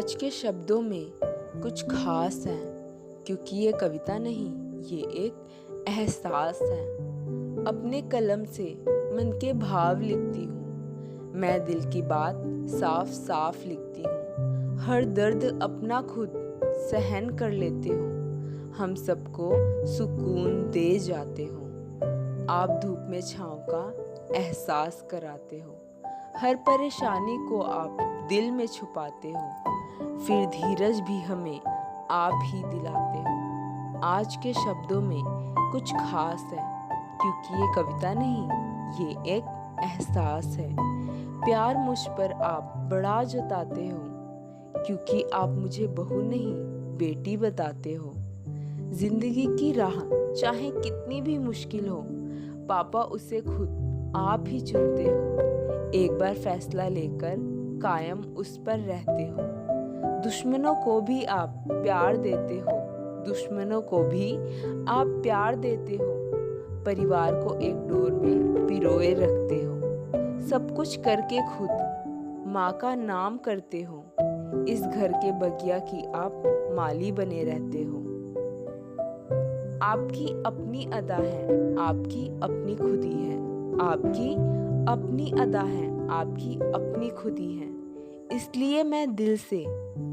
आज के शब्दों में कुछ खास है, क्योंकि ये कविता नहीं, ये एक एहसास है। अपने कलम से मन के भाव लिखती हूँ, मैं दिल की बात साफ साफ लिखती हूँ। हर दर्द अपना खुद सहन कर लेती हूँ, हम सबको सुकून दे जाते हो। आप धूप में छाँव का एहसास कराते हो, हर परेशानी को आप दिल में छुपाते हो, फिर धीरज भी हमें आप ही दिलाते हो। आज के शब्दों में कुछ खास है, क्योंकि ये कविता नहीं, ये एक एहसास है। प्यार मुझ पर आप बड़ा जताते हो, क्योंकि आप मुझे बहू नहीं बेटी बताते हो। जिंदगी की राह चाहे कितनी भी मुश्किल हो, पापा उसे खुद आप ही चुनते हो। एक बार फैसला लेकर कायम उस पर रहते हो। दुश्मनों को भी आप प्यार देते हो, दुश्मनों को भी आप प्यार देते हो। परिवार को एक डोर में पिरोए रखते हो, सब कुछ करके खुद माँ का नाम करते हो। इस घर के बगिया की आप माली बने रहते हो। आपकी अपनी अदा है, आपकी अपनी खुदी है, आपकी अपनी अदा है, आपकी अपनी खुदी है। इसलिए मैं दिल से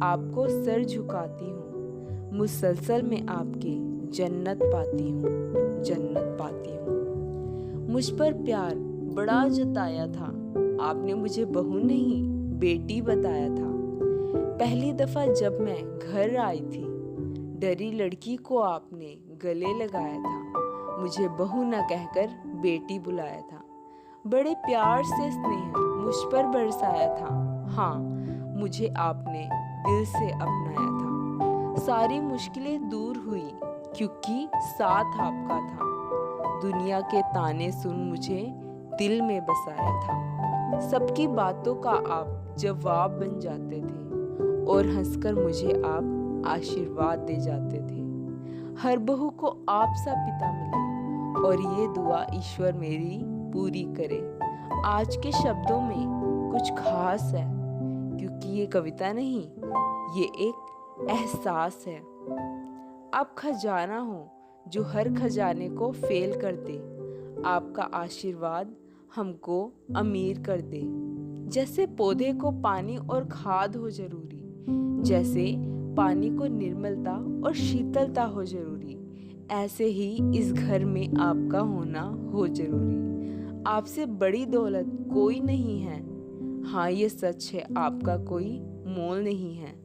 आपको सर झुकाती हूँ, मुसलसल में आपके जन्नत पाती हूँ, जन्नत पाती हूँ। मुझ पर प्यार बड़ा जताया था, आपने मुझे बहू नहीं बेटी बताया था। पहली दफा जब मैं घर आई थी, डरी लड़की को आपने गले लगाया था, मुझे बहू न कहकर बेटी बुलाया था। बड़े प्यार से स्नेह मुझ पर बरसाया था, हाँ मुझे आपने दिल से अपनाया था। सारी मुश्किलें दूर हुई, क्योंकि साथ आपका था। दुनिया के ताने सुन मुझे दिल में बसाया था। सबकी बातों का आप जवाब बन जाते थे, और हंसकर मुझे आप आशीर्वाद दे जाते थे। हर बहू को आप सा पिता मिले, और ये दुआ ईश्वर मेरी पूरी करे। आज के शब्दों में कुछ खास है, क्योंकि ये कविता नहीं, ये एक एहसास है। आप खजाना हो जो हर खजाने को फेल कर दे, आपका आशीर्वाद हमको अमीर कर दे। जैसे पौधे को पानी और खाद हो जरूरी, जैसे पानी को निर्मलता और शीतलता हो जरूरी, ऐसे ही इस घर में आपका होना हो जरूरी। आपसे बड़ी दौलत कोई नहीं है, हाँ ये सच है, आपका कोई मोल नहीं है।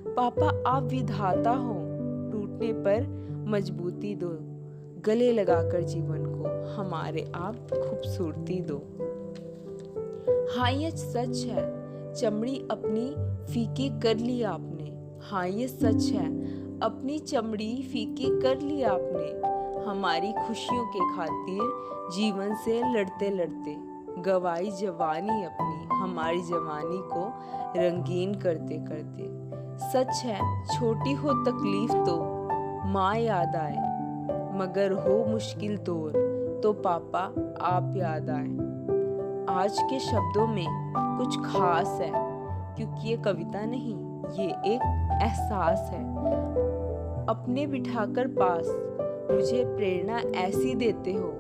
पापा आप विधाता हो, टूटने पर मजबूती दो, गले लगाकर जीवन को हमारे आप खूबसूरती दो। हाँ ये सच है, चमड़ी अपनी फीकी कर ली आपने, हाँ ये सच है, अपनी चमड़ी फीकी कर ली आपने। हमारी खुशियों के खातिर जीवन से लड़ते लड़ते गवाई जवानी अपनी, हमारी जवानी को रंगीन करते करते। सच है छोटी हो तकलीफ तो माँ याद आए, मगर हो मुश्किल दौर तो पापा आप याद आए। आज के शब्दों में कुछ खास है, क्योंकि ये कविता नहीं, ये एक एहसास है। अपने बिठाकर पास मुझे प्रेरणा ऐसी देते हो,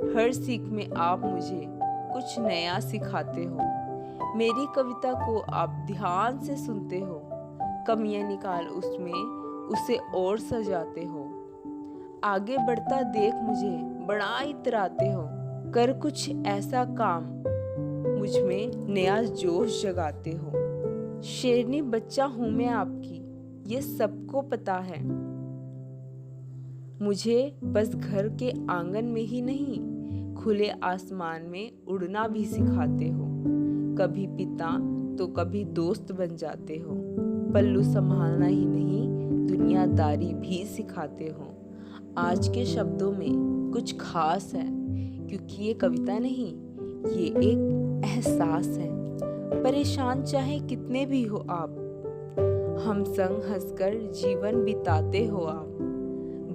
हर सीख में आप मुझे कुछ नया सिखाते हो। मेरी कविता को आप ध्यान से सुनते हो, कमियां निकाल उसमें उसे और सजाते हो। आगे बढ़ता देख मुझे बड़ा इतराते हो, कर कुछ ऐसा काम मुझ में नया जोश जगाते हो। शेरनी बच्चा हूँ मैं आपकी, ये सबको पता है। मुझे बस घर के आंगन में ही नहीं, खुले आसमान में उड़ना भी सिखाते हो। कभी पिता तो कभी दोस्त बन जाते हो, पल्लू संभालना ही नहीं दुनियादारी भी सिखाते हो। आज के शब्दों में कुछ खास है, क्योंकि ये कविता नहीं, ये एक एहसास है। परेशान चाहे कितने भी हो आप, हम संग हंसकर जीवन बिताते हो आप।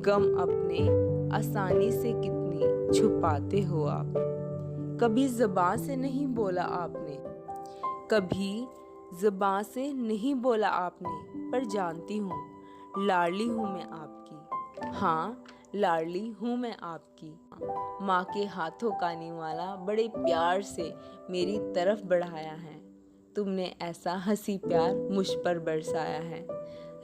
गम अपने आसानी से कितनी छुपाते हो आप। कभी ज़बान से नहीं बोला आपने, कभी ज़बां से नहीं बोला आपने, पर जानती हूँ लाडली हूँ मैं आपकी। हाँ, लाडली हूँ मैं आपकी। माँ के हाथों का निवाला बड़े प्यार से मेरी तरफ बढ़ाया है। तुमने ऐसा हंसी प्यार मुझ पर बरसाया है।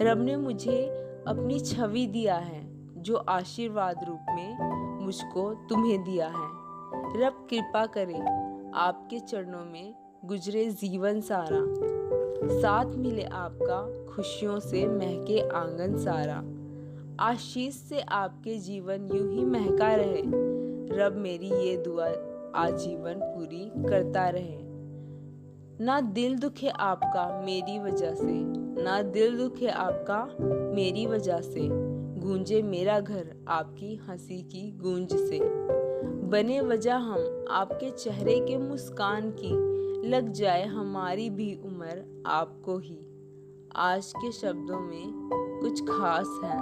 रब ने मुझे अपनी छवि दिया है, जो आशीर्वाद रूप में मुझको तुम्हें दिया है। रब कृपा करे आपके चरणों में गुजरे जीवन सारा, साथ मिले आपका खुशियों से महके आंगन सारा। आशीष से आपके जीवन यूं ही महका रहे। रब मेरी ये दुआ आजीवन पूरी करता रहे। ना दिल दुखे आपका मेरी वजह से, ना दिल दुखे आपका मेरी वजह से। गूंजे मेरा घर आपकी हंसी की गूंज से। बने वजह हम आपके चेहरे के मुस्कान की, लग जाए हमारी भी उम्र आपको ही। आज के शब्दों में कुछ खास है,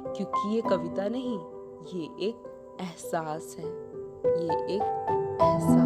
क्योंकि ये कविता नहीं, ये एक एहसास है। ये एक एहसास